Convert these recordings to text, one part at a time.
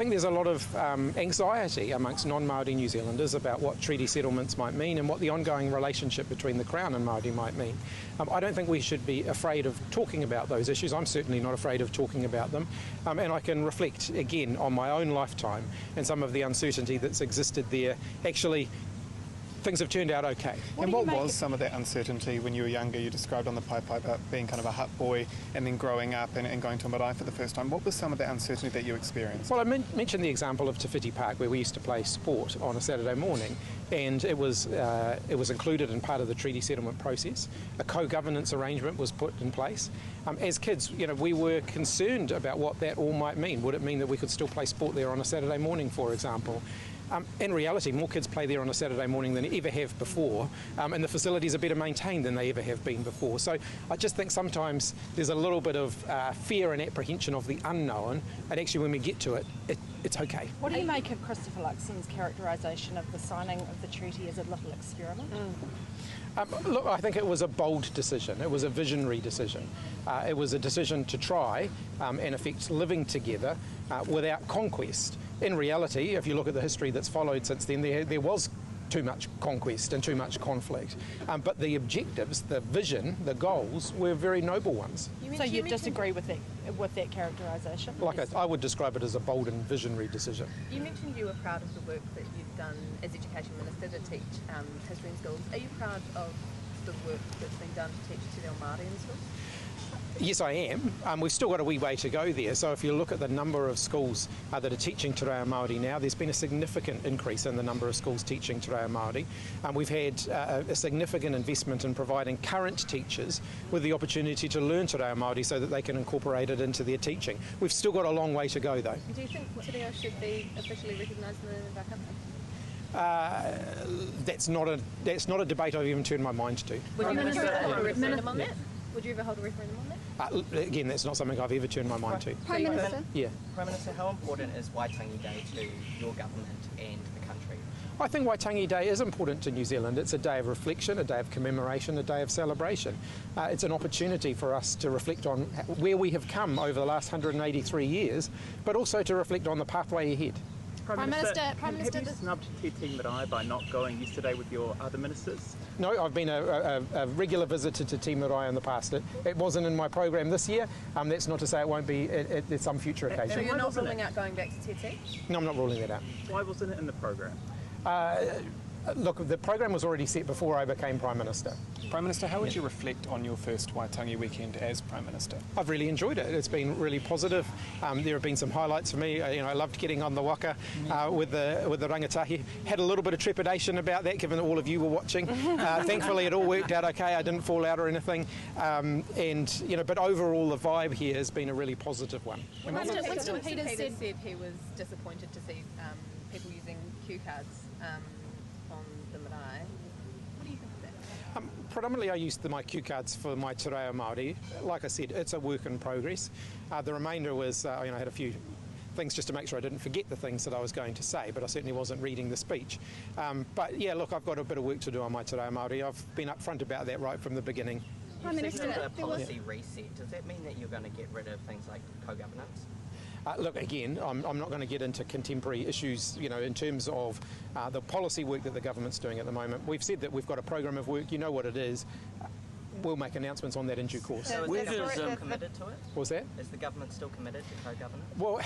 I think there's a lot of anxiety amongst non-Māori New Zealanders about what treaty settlements might mean and what the ongoing relationship between the Crown and Māori might mean. I don't think we should be afraid of talking about those issues. I'm certainly not afraid of talking about them. And I can reflect again on my own lifetime and some of the uncertainty that's existed there. Actually, things have turned out okay. And what was some of that uncertainty when you were younger? You described on the pipe about being kind of a hut boy and then growing up and going to a marae for the first time. What was some of that uncertainty that you experienced? Well, I mentioned the example of Te Whiti Park, where we used to play sport on a Saturday morning, and it was included in part of the treaty settlement process. A co-governance arrangement was put in place. As kids, we were concerned about what that all might mean. Would it mean that we could still play sport there on a Saturday morning, for example? In reality, more kids play there on a Saturday morning than ever have before, and the facilities are better maintained than they ever have been before. So I just think sometimes there's a little bit of fear and apprehension of the unknown, and actually when we get to it, it's okay. What do you make of Christopher Luxon's characterisation of the signing of the treaty as a little experiment? Look, I think it was a bold decision. It was a visionary decision. It was a decision to try, in effect, living together without conquest. In reality, if you look at the history that's followed since then, there was too much conquest and too much conflict. But the objectives, the vision, the goals were very noble ones. So you disagree with that characterisation? I would describe it as a bold and visionary decision. You mentioned you were proud of the work that you've done as Education Minister to teach history in schools. Are you proud of the work that's been done to teach Te Reo Māori in schools? Yes, I am. We've still got a wee way to go there. So if you look at the number of schools that are teaching Te Reo Māori now, there's been a significant increase in the number of schools teaching Te Reo Māori. We've had a significant investment in providing current teachers with the opportunity to learn Te Reo Māori so that they can incorporate it into their teaching. We've still got a long way to go, though. Do you think Te Reo should be officially recognised in our country? That's not a debate I've even turned my mind to. Would you ever hold a referendum on that? Would you ever hold a referendum on that? Again, that's not something I've ever turned my mind to. Prime Minister? Yeah. Prime Minister, how important is Waitangi Day to your government and the country? I think Waitangi Day is important to New Zealand. It's a day of reflection, a day of commemoration, a day of celebration. It's an opportunity for us to reflect on where we have come over the last 183 years, but also to reflect on the pathway ahead. Prime Minister, have you snubbed Te Marae by not going yesterday with your other ministers? No, I've been a regular visitor to Te Marae in the past. It wasn't in my program this year. That's not to say it won't be at some future occasion. So you're not ruling out going back to Te? No, I'm not ruling that out. Why wasn't it in the program? Look, the program was already set before I became Prime Minister. Prime Minister, how would you reflect on your first Waitangi weekend as Prime Minister? I've really enjoyed it. It's been really positive. There have been some highlights for me. I loved getting on the waka with the rangatahi. Had a little bit of trepidation about that, given that all of you were watching. Thankfully, it all worked out okay. I didn't fall out or anything. But overall, the vibe here has been a really positive one. Winston Peters said he was disappointed to see people using cue cards on the marae. What do you think of that? Predominantly I used my cue cards for my Te Reo Māori. Like I said, it's a work in progress. The remainder was, I had a few things just to make sure I didn't forget the things that I was going to say, but I certainly wasn't reading the speech. But yeah, look, I've got a bit of work to do on my Te Reo Māori. I've been upfront about that right from the beginning. Prime Minister, a policy reset. Does that mean that you're going to get rid of things like co-governance? Look, again, I'm not going to get into contemporary issues, in terms of the policy work that the government's doing at the moment. We've said that we've got a program of work, you know what it is. We'll make announcements on that in due course. So is the government still committed to it? What's that? Is the government still committed to co-governance? Well,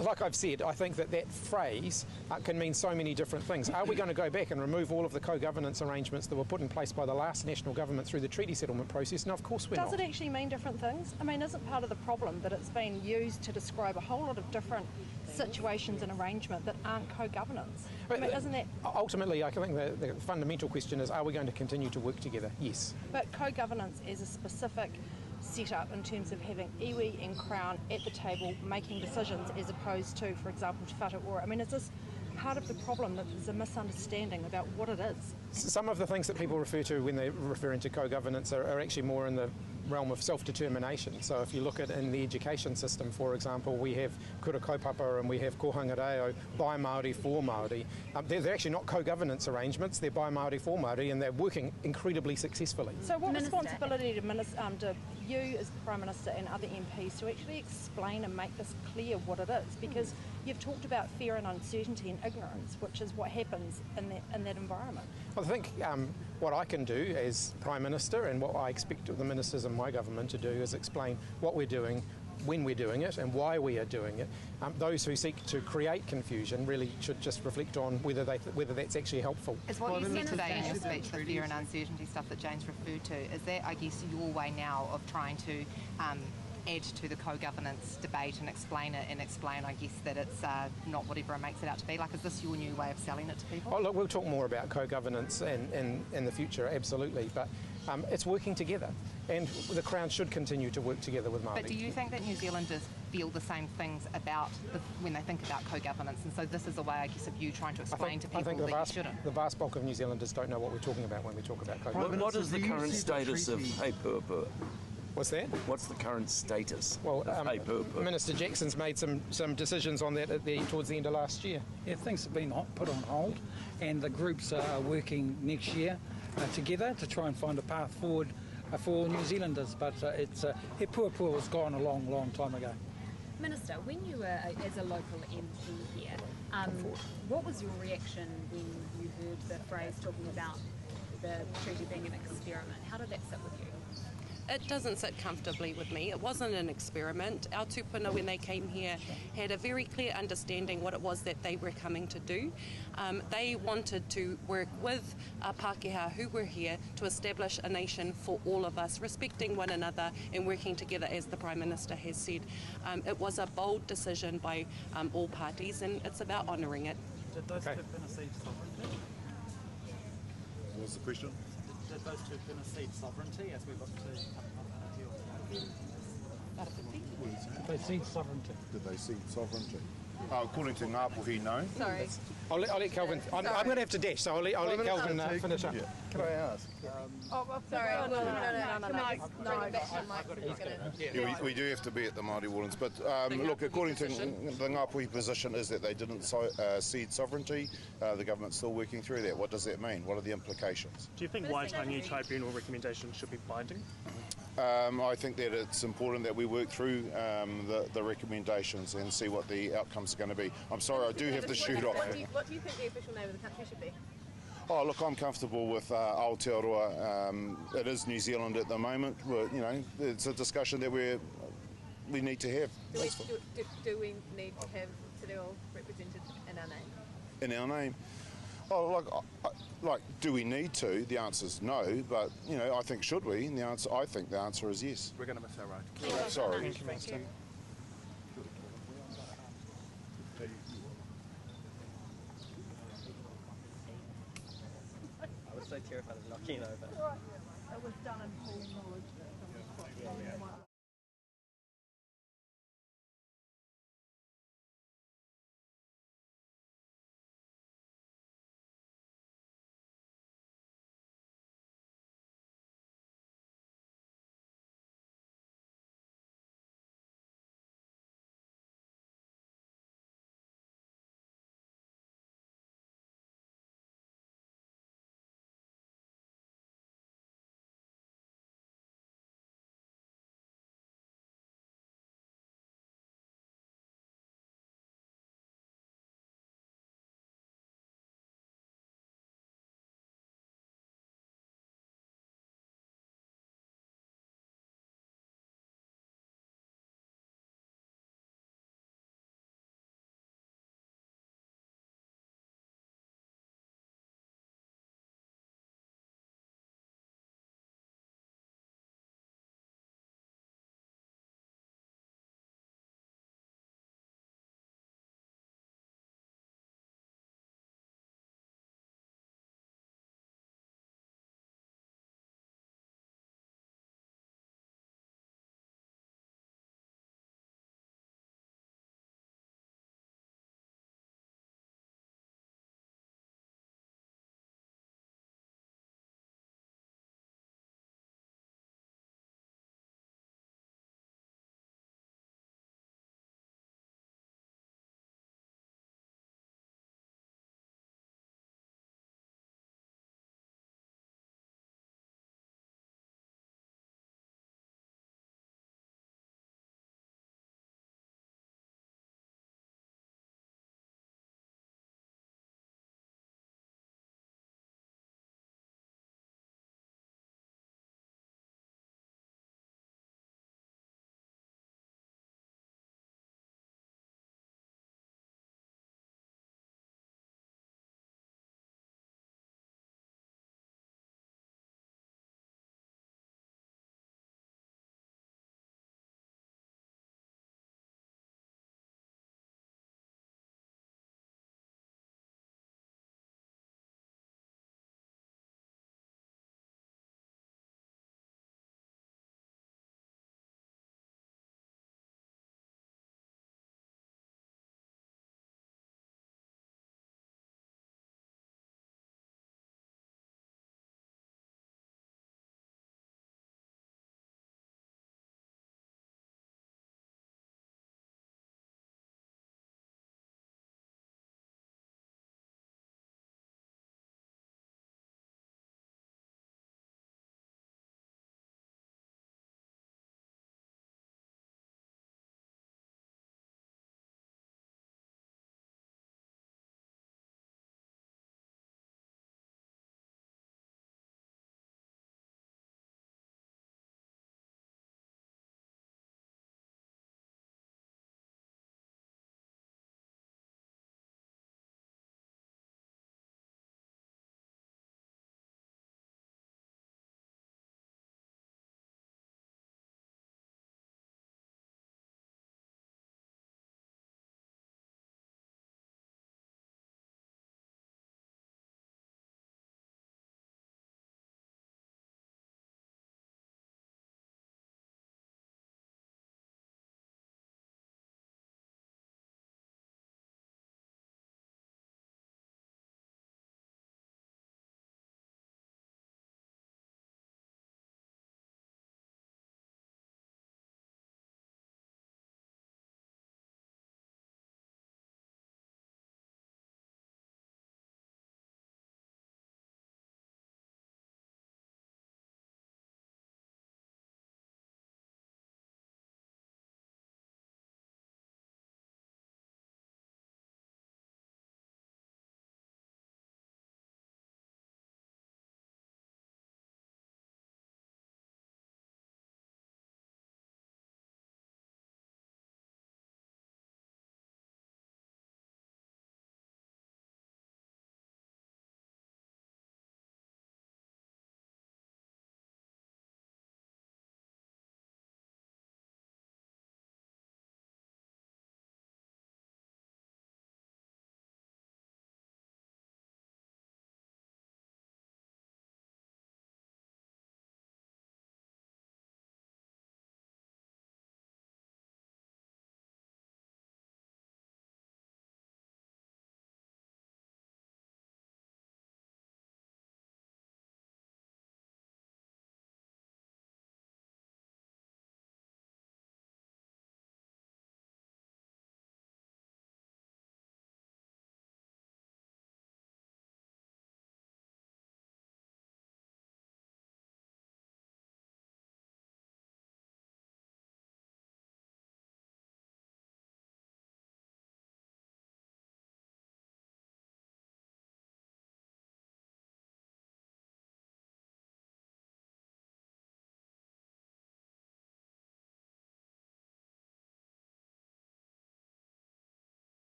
like I've said, I think that phrase can mean so many different things. Are we going to go back and remove all of the co-governance arrangements that were put in place by the last national government through the treaty settlement process? No, of course we're not. Does it actually mean different things? I mean, isn't part of the problem that it's been used to describe a whole lot of different situations and arrangement that aren't co-governance? I mean, isn't that... Ultimately, I think the fundamental question is, are we going to continue to work together? Yes. But co-governance is a specific setup in terms of having iwi and Crown at the table making decisions, as opposed to, for example, Te Whatu Ora. I mean, is this part of the problem that there's a misunderstanding about what it is? Some of the things that people refer to when they're referring to co-governance are actually more in the realm of self-determination. So if you look at in the education system, for example, we have kura kaupapa and we have kohanga reo, by Māori for Māori. They're actually not co-governance arrangements, they're by Māori for Māori, and they're working incredibly successfully. So what responsibility do you as the Prime Minister and other MPs to actually explain and make this clear what it is, because you've talked about fear and uncertainty and ignorance, which is what happens in that environment. Well, I think what I can do as Prime Minister and what I expect the ministers in my government to do is explain what we're doing, when we're doing it and why we are doing it. Those who seek to create confusion really should just reflect on whether that's actually helpful. Is what you said today in your speech, the fear and uncertainty stuff that Jane's referred to, is that, I guess, your way now of trying to add to the co-governance debate and explain, I guess, that it's not what everyone makes it out to be? Like, is this your new way of selling it to people? Oh, look, we'll talk more about co-governance in the future, absolutely, but it's working together, and the Crown should continue to work together with Māori. But do you think that New Zealanders feel the same things about when they think about co-governance, and so this is a way, I guess, of you trying to explain to people that you shouldn't? The vast bulk of New Zealanders don't know what we're talking about when we talk about co-governance. What is the current status of Hei Purpur? What's that? What's the current status of Hei Purpur? Minister Jackson's made some decisions on that towards the end of last year. Yeah, things have been put on hold, and the groups are working next year together to try and find a path forward for New Zealanders. But He Purpur was gone a long, long time ago. Minister, when you were as a local MP here, what was your reaction when you heard the phrase talking about the treaty being an experiment? How did that sit with you? It doesn't sit comfortably with me. It wasn't an experiment. Our tupuna, when they came here, had a very clear understanding what it was that they were coming to do. They wanted to work with Pākehā who were here to establish a nation for all of us, respecting one another and working together, as the Prime Minister has said. It was a bold decision by all parties, and it's about honouring it. Did those tupuna cede sovereignty? What was the question? Did those tupuna cede sovereignty as we look to Did they cede sovereignty? Did they cede sovereignty? According to Ngāpuhi, no. Sorry. I'll let Kelvin. I'm going to have to dash, so I'll let Kelvin finish up. Yeah. Can I ask? Sorry. No. We do have to be at the Māori Wardens, but look, according to the Ngāpuhi position is that they didn't cede sovereignty. The government's still working through that. What does that mean? What are the implications? Do you think Waitangi Tribunal recommendations should be binding? I think that it's important that we work through the recommendations and see what the outcomes are going to be. I'm sorry, I do have to shoot off. What do you think the official name of the country should be? Oh, look, I'm comfortable with Aotearoa. It is New Zealand at the moment. It's a discussion that we need to have. Do we need to have Te Reo represented in our name? In our name? Oh, do we need to? The answer is no, but, I think should we? And I think the answer is yes. We're going to miss our ride. Sorry. Thank you, Minister. I was so terrified of knocking over. It was done in full knowledge that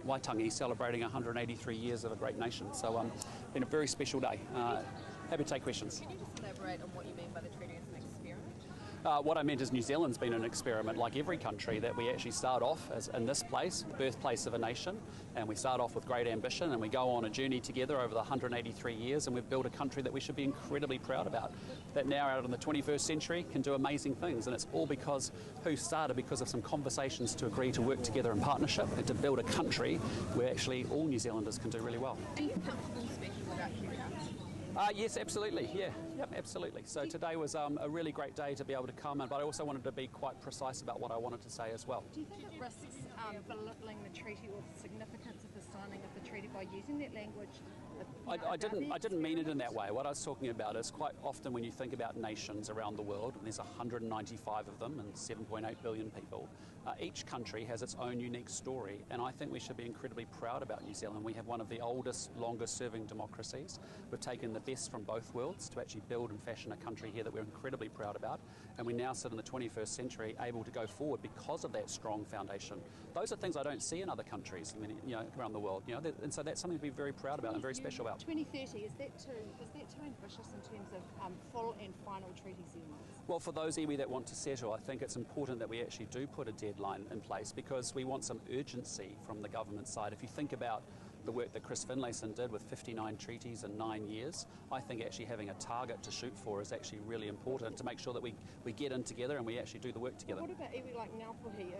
Waitangi celebrating 183 years of a great nation, so been a very special day. Happy to take questions. Can you just elaborate on what you mean by the treaty as an experiment? What I meant is New Zealand's been an experiment, like every country, that we actually start off as in this place, birthplace of a nation, and we start off with great ambition and we go on a journey together over the 183 years, and we've built a country that we should be incredibly proud about, that now out in the 21st century can do amazing things, and it's all because who started because of some conversations to agree to work together in partnership and to build a country where actually all New Zealanders can do really well. Are you comfortable speaking about Q cards? Yes, absolutely. Yep, absolutely. So today was a really great day to be able to come, but I also wanted to be quite precise about what I wanted to say as well. Do you think it risks belittling the treaty or the significance of the signing of the treaty by using that language? I didn't mean it in that way. What I was talking about is quite often when you think about nations around the world, and there's 195 of them and 7.8 billion people, each country has its own unique story, and I think we should be incredibly proud about New Zealand. We have one of the oldest, longest serving democracies. We've taken the best from both worlds to actually build and fashion a country here that we're incredibly proud about, and we now sit in the 21st century able to go forward because of that strong foundation. Those are things I don't see in other countries, around the world, and so that's something to be very proud about and very special about. 2030, is that too ambitious in terms of full and final treaty settlements? Well, for those iwi that want to settle, I think it's important that we actually do put a deadline in place because we want some urgency from the government side. If you think about the work that Chris Finlayson did with 59 treaties in 9 years, I think actually having a target to shoot for is actually really important to make sure that we get in together and we actually do the work together. What about iwi like Ngāpuhi?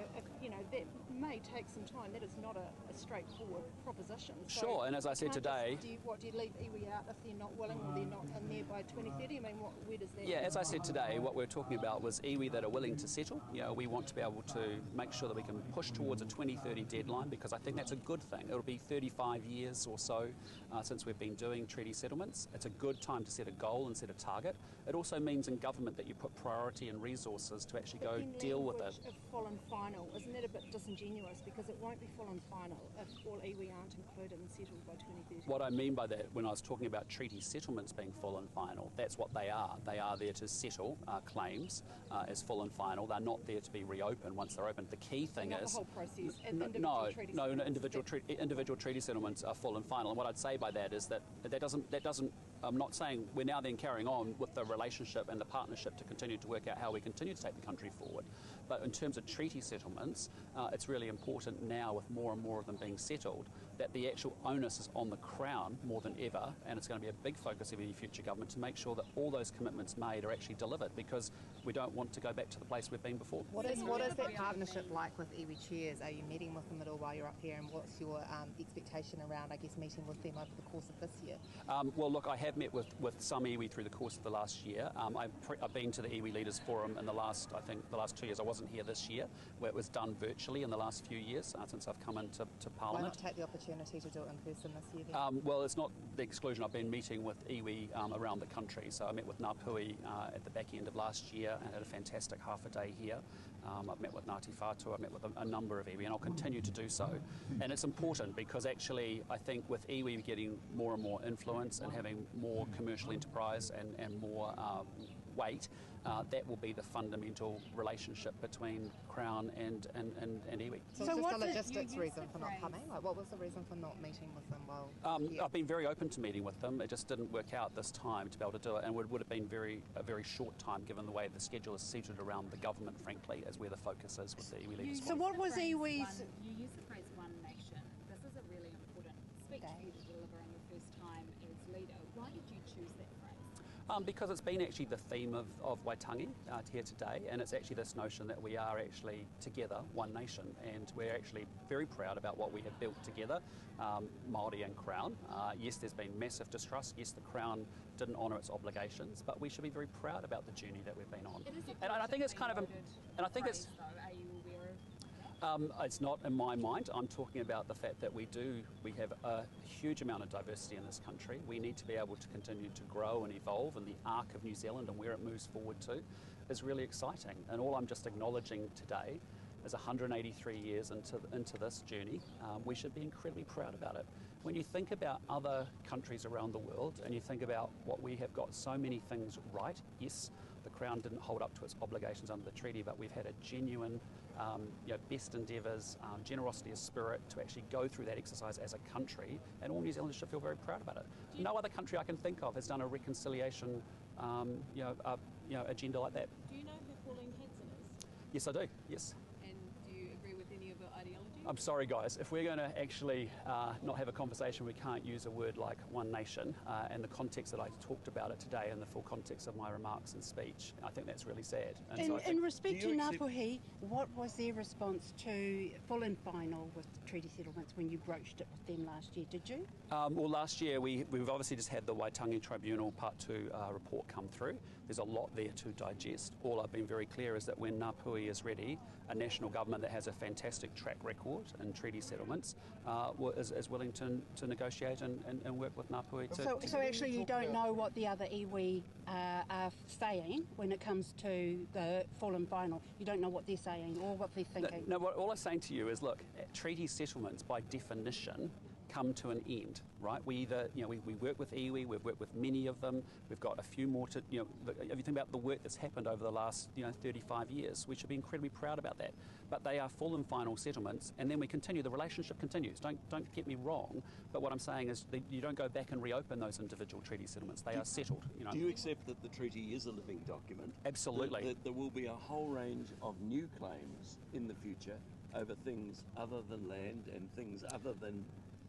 That may take some time. That is not a straightforward proposition. So sure, and as I said today... Do you leave iwi out if they're not willing or they're not in there by 2030? I mean, where does that... Yeah, as I said today, what we're talking about was iwi that are willing to settle. We want to be able to make sure that we can push towards a 2030 deadline because I think that's a good thing. It'll be 35 years or so since we've been doing treaty settlements. It's a good time to set a goal and set a target. It also means in government that you put priority and resources to actually go deal with it. Of full and final, isn't that a bit disingenuous because it won't be full and final if all iwi aren't included and settled by 2030? What I mean by that, when I was talking about treaty settlements being full and final, that's what they are. They are there to settle claims as full and final. They're not there to be reopened once they're open. The key thing not is... the whole process. Individual treaty settlements are full and final. And what I'd say by that is that doesn't. I'm not saying we're now then carrying on with the relationship and the partnership to continue to work out how we continue to take the country forward. But in terms of treaty settlements, it's really important now, with more and more of them being settled, that the actual onus is on the Crown more than ever, and it's going to be a big focus of any future government to make sure that all those commitments made are actually delivered, because we don't want to go back to the place we've been before. What is that partnership like with iwi chairs? Are you meeting with them at all while you're up here, and what's your expectation around, I guess, meeting with them over the course of this year? Well, look, I have met with some iwi through the course of the last year. I've been to the Iwi Leaders Forum in the last 2 years. I wasn't here this year, where it was done virtually in the last few years since I've come into Parliament. Why not take the opportunity to do it in person this year then? Well, it's not the exclusion. I've been meeting with iwi around the country. So I met with Ngāpuhi at the back end of last year and had a fantastic half a day here. I've met with Ngāti Whātua, I've met with a number of iwi, and I'll continue to do so. And it's important because actually I think with iwi getting more and more influence and having more commercial enterprise and more weight, that will be the fundamental relationship between Crown and iwi. So it's just a logistics reason for not coming? Like, what was the reason for not meeting with them while here? I've been very open to meeting with them. It just didn't work out this time to be able to do it, and would have been a very short time given the way the schedule is seated around the government, frankly, as where the focus is with the iwi leaders. So what was iwi's... You use the phrase one nation. This is a really important speech for you to deliver on your first time as leader. Why did you choose that phrase? Because it's been actually the theme of Waitangi here today, and it's actually this notion that we are actually together, one nation, and we're actually very proud about what we have built together, Māori and Crown. Yes, there's been massive distrust. Yes, the Crown didn't honour its obligations, but we should be very proud about the journey that we've been on. And I think it's kind of, and I think it's. Are you aware of? It's not in my mind. I'm talking about the fact that we have a huge amount of diversity in this country. We need to be able to continue to grow and evolve, and the arc of New Zealand and where it moves forward to is really exciting. And all I'm just acknowledging today is 183 years into this journey. We should be incredibly proud about it. When you think about other countries around the world and you think about what we have got so many things right, yes, the Crown didn't hold up to its obligations under the treaty, but we've had a genuine best endeavours, generosity of spirit to actually go through that exercise as a country, and all New Zealanders should feel very proud about it. No other country I can think of has done a reconciliation agenda like that. Do you know who Pauline Hanson is? Yes, I do, yes. And do you agree with any of her ideology? I'm sorry guys, if we're going to actually not have a conversation, we can't use a word like One Nation, and the context that I talked about it today and the full context of my remarks and speech, I think that's really sad. And so in respect to Ngāpuhi, what was their response to full and final with treaty settlements when you broached it with them last year, did you? Well, last year we've obviously just had the Waitangi Tribunal Part 2 report come through. There's a lot there to digest. All I've been very clear is that when Ngāpuhi is ready, a national government that has a fantastic track record in treaty settlements is willing to negotiate and work with Ngāpuhi to... So actually you don't know what the other iwi are saying when it comes to the full and final? You don't know what they're saying or what they're thinking? No, all I'm saying to you is, look, treaty settlements by definition come to an end, right? We either, we work with iwi, we've worked with many of them, we've got a few more to, if you think about the work that's happened over the last, 35 years, we should be incredibly proud about that. But they are full and final settlements, and then we continue, the relationship continues. Don't get me wrong, but what I'm saying is that you don't go back and reopen those individual treaty settlements. They are settled. Do you accept that the treaty is a living document? Absolutely. That there will be a whole range of new claims in the future over things other than land and things other than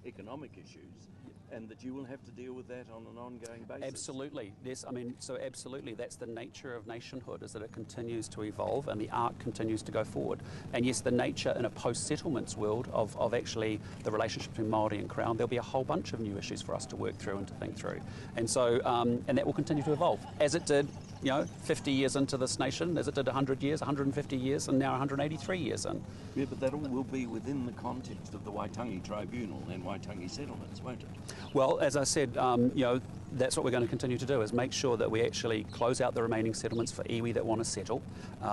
economic issues, and that you will have to deal with that on an ongoing basis? Absolutely. Yes, so absolutely, that's the nature of nationhood, is that it continues to evolve and the arc continues to go forward. And yes, the nature in a post-settlements world of actually the relationship between Māori and Crown, there'll be a whole bunch of new issues for us to work through and to think through. And so, and that will continue to evolve, as it did 50 years into this nation, as it did 100 years, 150 years, and now 183 years in. Yeah, but that all will be within the context of the Waitangi Tribunal and Waitangi settlements, won't it? Well, as I said, that's what we're going to continue to do, is make sure that we actually close out the remaining settlements for iwi that want to settle.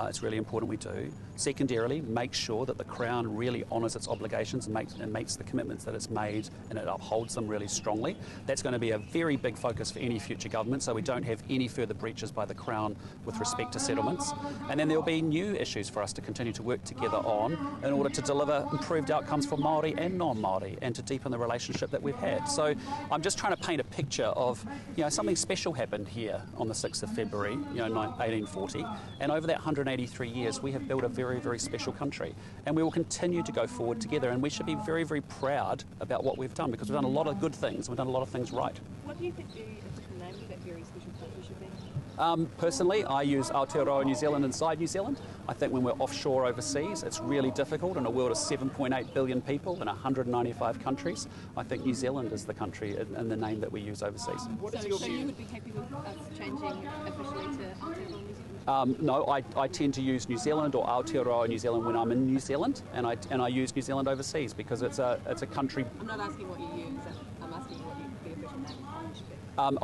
It's really important we do. Secondarily, make sure that the Crown really honours its obligations and makes the commitments that it's made, and it upholds them really strongly. That's going to be a very big focus for any future government, so we don't have any further breaches by the Crown with respect to settlements. And then there'll be new issues for us to continue to work together on in order to deliver improved outcomes for Māori and non-Māori, and to deepen the relationship that we've had. So I'm just trying to paint a picture of, something special happened here on the 6th of February, 1840, and over that 183 years we have built a very, very special country, and we will continue to go forward together, and we should be very, very proud about what we've done, because we've done a lot of good things, we've done a lot of things right. What do you think the official name of that very special country should be? Personally, I use Aotearoa New Zealand inside New Zealand. I think when we're offshore overseas, it's really difficult in a world of 7.8 billion people in 195 countries. I think New Zealand is the country in the name that we use overseas. So you would be happy with us changing officially to Aotearoa New Zealand? No, I tend to use New Zealand or Aotearoa New Zealand when I'm in New Zealand, and I use New Zealand overseas because it's a country. I'm not asking what you use. I'm asking what the official name should be.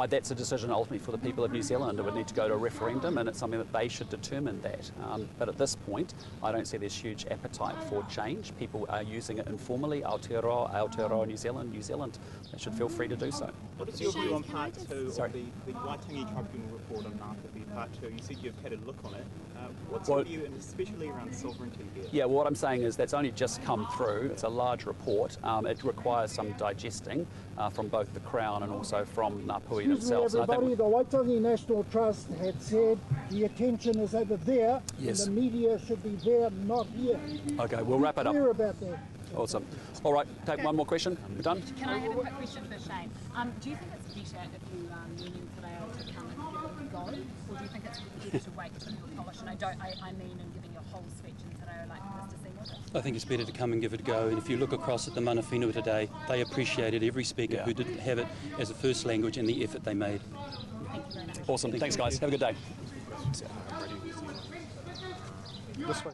That's a decision ultimately for the people of New Zealand. It would need to go to a referendum, and it's something that they should determine that. But at this point, I don't see there's huge appetite for change. People are using it informally. Aotearoa New Zealand. They should feel free to do so. What is your view on Part 2 of the Waitangi Tribunal report on Ngāpuhi Part 2? You said you've had a look on it. What's your view, and especially around sovereignty here? Yeah, well, what I'm saying is that's only just come through. It's a large report. It requires some digesting from both the Crown and also from Ngāpuhi themselves. Everybody, the Waitangi National Trust had said the attention is over there, yes, and the media should be there, not here. Okay, we'll wrap it up. Clear about that. Awesome. All right, take one more question. We're done? Can I have a quick question for Shane? Do you think it's better if you meaning today to come and give it a go, or do you think it's better to wait until you're polished? And I mean in giving your whole speech in today, like Mr. Seymour? I think it's better to come and give it a go. And if you look across at the mana whenua today, they appreciated every speaker who didn't have it as a first language and the effort they made. Awesome. Thanks, guys. Have a good day. This way.